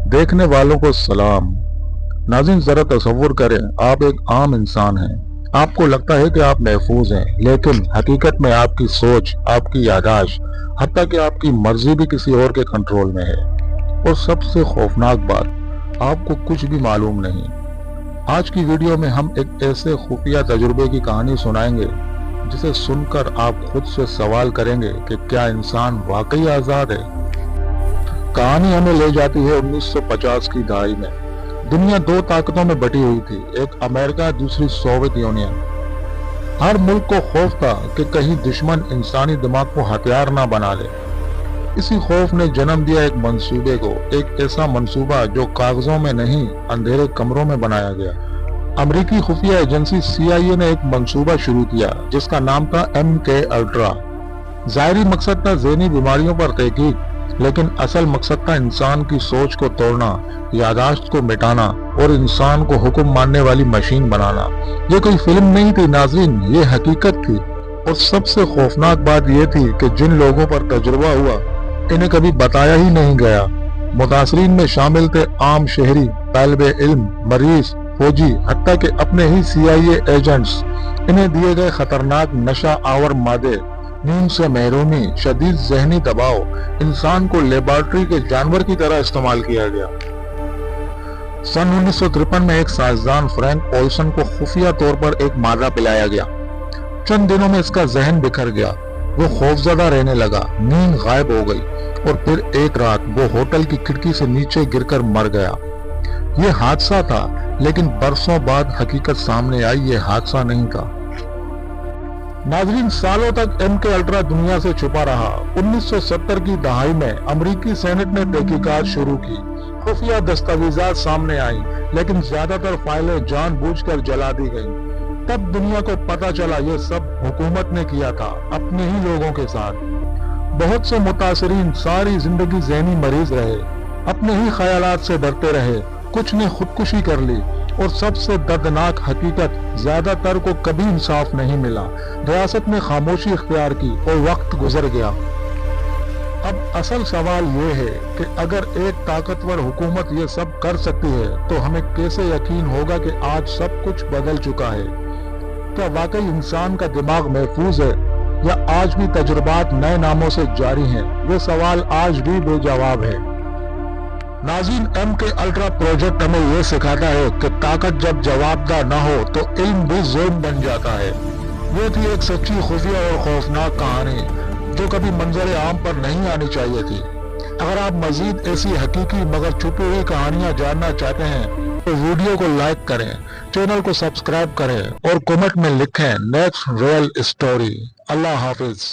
देखने वालों को सलाम। नाज़रीन, जरा तसव्वुर करें, आप एक आम इंसान हैं। आपको लगता है कि आप महफूज हैं, लेकिन हकीकत में आपकी सोच, आपकी यादाश्त, हत्ता कि आपकी मर्जी भी किसी और के कंट्रोल में है। और सबसे खौफनाक बात, आपको कुछ भी मालूम नहीं। आज की वीडियो में हम एक ऐसे खुफिया तजुर्बे की कहानी सुनाएंगे जिसे सुनकर आप खुद से सवाल करेंगे कि क्या इंसान वाकई आजाद है। कहानी हमें ले जाती है 1950 की दहाई में। दुनिया दो ताकतों में बटी हुई थी, एक अमेरिका, दूसरी सोवियत यूनियन। हर मुल्क को खौफ था कि कहीं दुश्मन इंसानी दिमाग को हथियार ना बना ले। इसी खौफ ने जन्म दिया एक मंसूबे को, एक ऐसा मंसूबा जो कागजों में नहीं, अंधेरे कमरों में बनाया गया। अमेरिकी खुफिया एजेंसी CIA ने एक मंसूबा शुरू किया जिसका नाम था MK अल्ट्रा। ज़ाहिरी मकसद था ज़हनी बीमारियों पर तहकीक, लेकिन असल मकसद था इंसान की सोच को तोड़ना, यादाश्त को मिटाना और इंसान को हुक्म मानने वाली मशीन बनाना। ये कोई फिल्म नहीं थी नाज़रीन, ये हकीकत थी। और सबसे खौफनाक बात यह थी कि जिन लोगों पर तजुर्बा हुआ इन्हें कभी बताया ही नहीं गया। मुतासरीन में शामिल थे आम शहरी, तालिबे इल्म, मरीज, फौजी, हत्ता के अपने ही CIA एजेंट्स। इन्हें दिए गए खतरनाक नशा आवर मादे, नींद से महरूमी, शदीद जहनी दबाव, इंसान को लेबोरेटरी के जानवर की तरह इस्तेमाल किया गया। सन 1953 में एक साइंसदान फ्रैंक ओल्सन को खुफिया तौर पर एक मादा पिलाया गया। चंद दिनों में इसका जहन बिखर गया, वो खौफजदा रहने लगा, नींद गायब हो गई और फिर एक रात वो होटल की खिड़की से नीचे गिरकर मर गया। ये हादसा था, लेकिन बरसों बाद हकीकत सामने आई, ये हादसा नहीं था। नाज़रीन, सालों तक MK अल्ट्रा दुनिया से छुपा रहा। 1970 की दहाई में अमेरिकी सेनेट ने तहकीकात शुरू की, खुफिया दस्तावेजात सामने आई, लेकिन ज्यादातर फाइलें जानबूझकर जला दी गईं। तब दुनिया को पता चला ये सब हुकूमत ने किया था, अपने ही लोगों के साथ। बहुत से मुतासरीन सारी जिंदगी ज़हनी मरीज रहे, अपने ही ख्यालात से डरते रहे, कुछ ने खुदकुशी कर ली और सबसे दर्दनाक हकीकत, ज्यादातर को कभी इंसाफ नहीं मिला। रियासत ने खामोशी इख्तियार की और वक्त गुजर गया। अब असल सवाल ये है कि अगर एक ताकतवर हुकूमत ये सब कर सकती है तो हमें कैसे यकीन होगा कि आज सब कुछ बदल चुका है। क्या वाकई इंसान का दिमाग महफूज है या आज भी तजुर्बात नए नामों से जारी हैं? ये सवाल आज भी बेजवाब है। नाज़रीन, MK अल्ट्रा प्रोजेक्ट हमें यह सिखाता है कि ताकत जब जवाबदाह न हो तो इल्म भी जुल्म बन जाता है। ये थी एक सच्ची खुफिया और खौफनाक कहानी जो कभी मंजर आम पर नहीं आनी चाहिए थी। अगर आप मजीद ऐसी हकीकी मगर छुपी हुई कहानियां जानना चाहते हैं तो वीडियो को लाइक करें, चैनल को सब्सक्राइब करें और कमेंट में लिखें नेक्स्ट रियल स्टोरी। अल्लाह हाफिज।